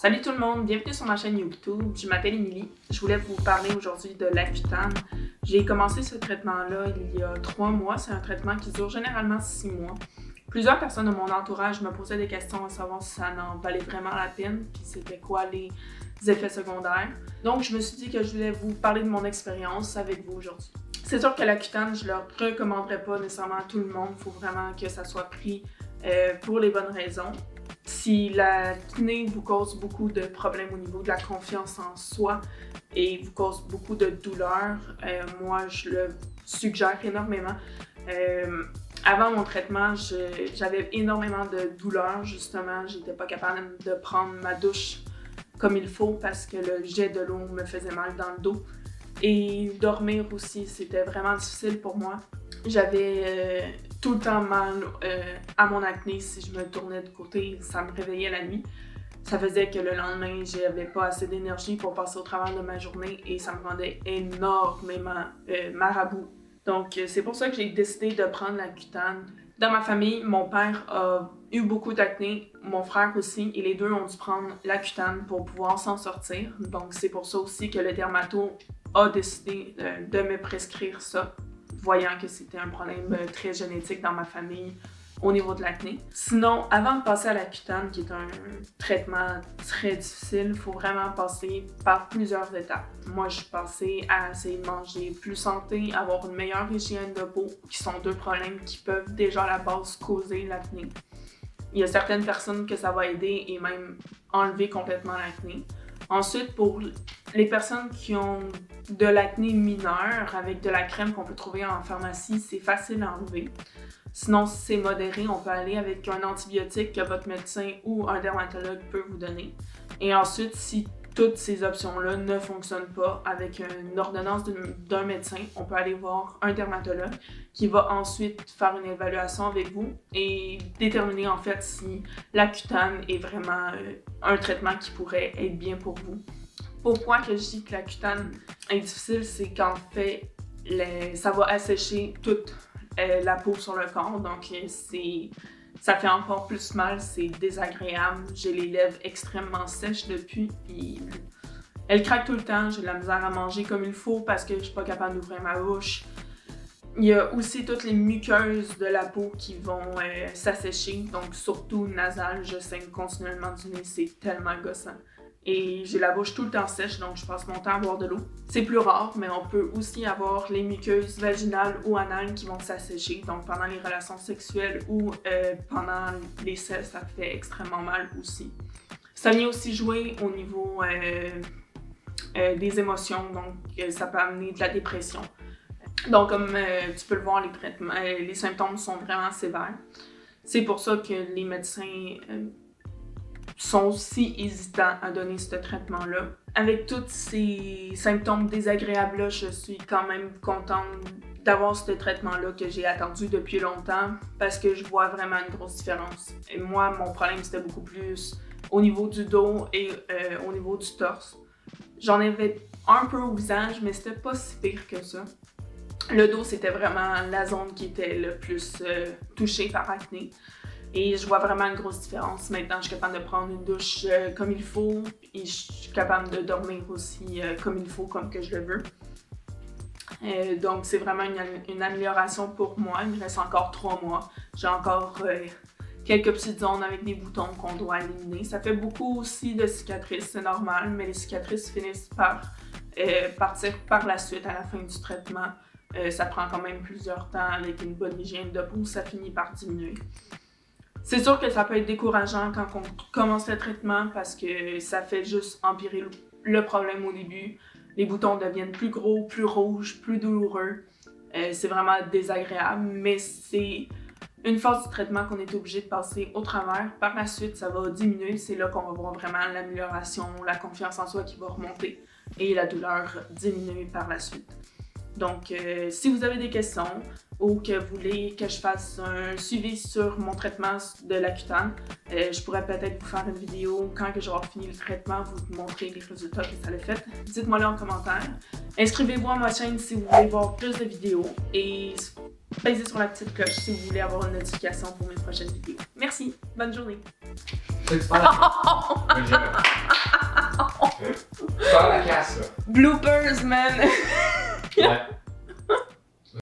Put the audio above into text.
Salut tout le monde, bienvenue sur ma chaîne YouTube. Je m'appelle Émilie. Je voulais vous parler aujourd'hui de l'Accutane. J'ai commencé ce traitement-là il y a 3 mois. C'est un traitement qui dure généralement 6 mois. Plusieurs personnes de mon entourage me posaient des questions à savoir si ça en valait vraiment la peine, puis c'était quoi les effets secondaires. Donc je me suis dit que je voulais vous parler de mon expérience avec vous aujourd'hui. C'est sûr que l'Accutane, je ne le recommanderais pas nécessairement à tout le monde. Il faut vraiment que ça soit pris pour les bonnes raisons. Si l'acné vous cause beaucoup de problèmes au niveau de la confiance en soi et vous cause beaucoup de douleurs, moi je le suggère énormément. Avant mon traitement, j'avais énormément de douleurs, justement. J'étais pas capable de prendre ma douche comme il faut parce que le jet de l'eau me faisait mal dans le dos. Et dormir aussi, c'était vraiment difficile pour moi. J'avais tout le temps mal à mon acné. Si je me tournais de côté, ça me réveillait la nuit. Ça faisait que le lendemain, j'avais pas assez d'énergie pour passer au travers de ma journée et ça me rendait énormément marabout. Donc, c'est pour ça que j'ai décidé de prendre l'Accutane. Dans ma famille, mon père a eu beaucoup d'acné, mon frère aussi, et les deux ont dû prendre l'Accutane pour pouvoir s'en sortir. Donc, c'est pour ça aussi que le dermato a décidé de me prescrire ça, voyant que c'était un problème très génétique dans ma famille au niveau de l'acné. Sinon, avant de passer à l'Accutane, qui est un traitement très difficile, il faut vraiment passer par plusieurs étapes. Moi, je suis passée à essayer de manger plus santé, avoir une meilleure hygiène de peau, qui sont deux problèmes qui peuvent déjà à la base causer l'acné. Il y a certaines personnes que ça va aider et même enlever complètement l'acné. Ensuite, pour les personnes qui ont de l'acné mineur, avec de la crème qu'on peut trouver en pharmacie, c'est facile à enlever. Sinon, si c'est modéré, on peut aller avec un antibiotique que votre médecin ou un dermatologue peut vous donner. Et ensuite, si toutes ces options-là ne fonctionnent pas avec une ordonnance d'un médecin, on peut aller voir un dermatologue qui va ensuite faire une évaluation avec vous et déterminer en fait si l'Accutane est vraiment un traitement qui pourrait être bien pour vous. Pourquoi que je dis que l'Accutane est difficile, c'est qu'en fait, ça va assécher toute la peau sur le corps, donc ça fait encore plus mal, c'est désagréable. J'ai les lèvres extrêmement sèches depuis, puis elles craquent tout le temps, j'ai de la misère à manger comme il faut parce que je suis pas capable d'ouvrir ma bouche. Il y a aussi toutes les muqueuses de la peau qui vont s'assécher, donc surtout nasale, je saigne continuellement du nez, c'est tellement gossant. Et j'ai la bouche tout le temps sèche, donc je passe mon temps à boire de l'eau. C'est plus rare, mais on peut aussi avoir les muqueuses vaginales ou anales qui vont s'assécher. Donc pendant les relations sexuelles ou pendant les selles, ça fait extrêmement mal aussi. Ça vient aussi jouer au niveau des émotions, donc ça peut amener de la dépression. Donc comme tu peux le voir, les symptômes sont vraiment sévères. C'est pour ça que les médecins sont aussi hésitants à donner ce traitement-là. Avec tous ces symptômes désagréables-là, je suis quand même contente d'avoir ce traitement-là que j'ai attendu depuis longtemps parce que je vois vraiment une grosse différence. Et moi, mon problème, c'était beaucoup plus au niveau du dos et au niveau du torse. J'en avais un peu au visage, mais c'était pas si pire que ça. Le dos, c'était vraiment la zone qui était le plus touchée par l'acné. Et je vois vraiment une grosse différence. Maintenant, je suis capable de prendre une douche comme il faut et je suis capable de dormir aussi comme il faut, comme que je le veux. Donc, c'est vraiment une amélioration pour moi. Il me reste encore 3 mois. J'ai encore quelques petites zones avec des boutons qu'on doit éliminer. Ça fait beaucoup aussi de cicatrices, c'est normal, mais les cicatrices finissent par partir par la suite à la fin du traitement. Ça prend quand même plusieurs temps. Avec une bonne hygiène de peau, ça finit par diminuer. C'est sûr que ça peut être décourageant quand on commence le traitement parce que ça fait juste empirer le problème au début. Les boutons deviennent plus gros, plus rouges, plus douloureux. C'est vraiment désagréable, mais c'est une phase du traitement qu'on est obligé de passer au travers. Par la suite, ça va diminuer. C'est là qu'on va voir vraiment l'amélioration, la confiance en soi qui va remonter et la douleur diminuer par la suite. Donc, si vous avez des questions ou que vous voulez que je fasse un suivi sur mon traitement de l'Accutane, je pourrais peut-être vous faire une vidéo quand j'aurai fini le traitement, vous montrer les résultats que ça a fait. Dites-moi-le en commentaire. Inscrivez-vous à ma chaîne si vous voulez voir plus de vidéos et pèsez sur la petite cloche si vous voulez avoir une notification pour mes prochaines vidéos. Merci, bonne journée! ça. Bloopers, man! Ouais.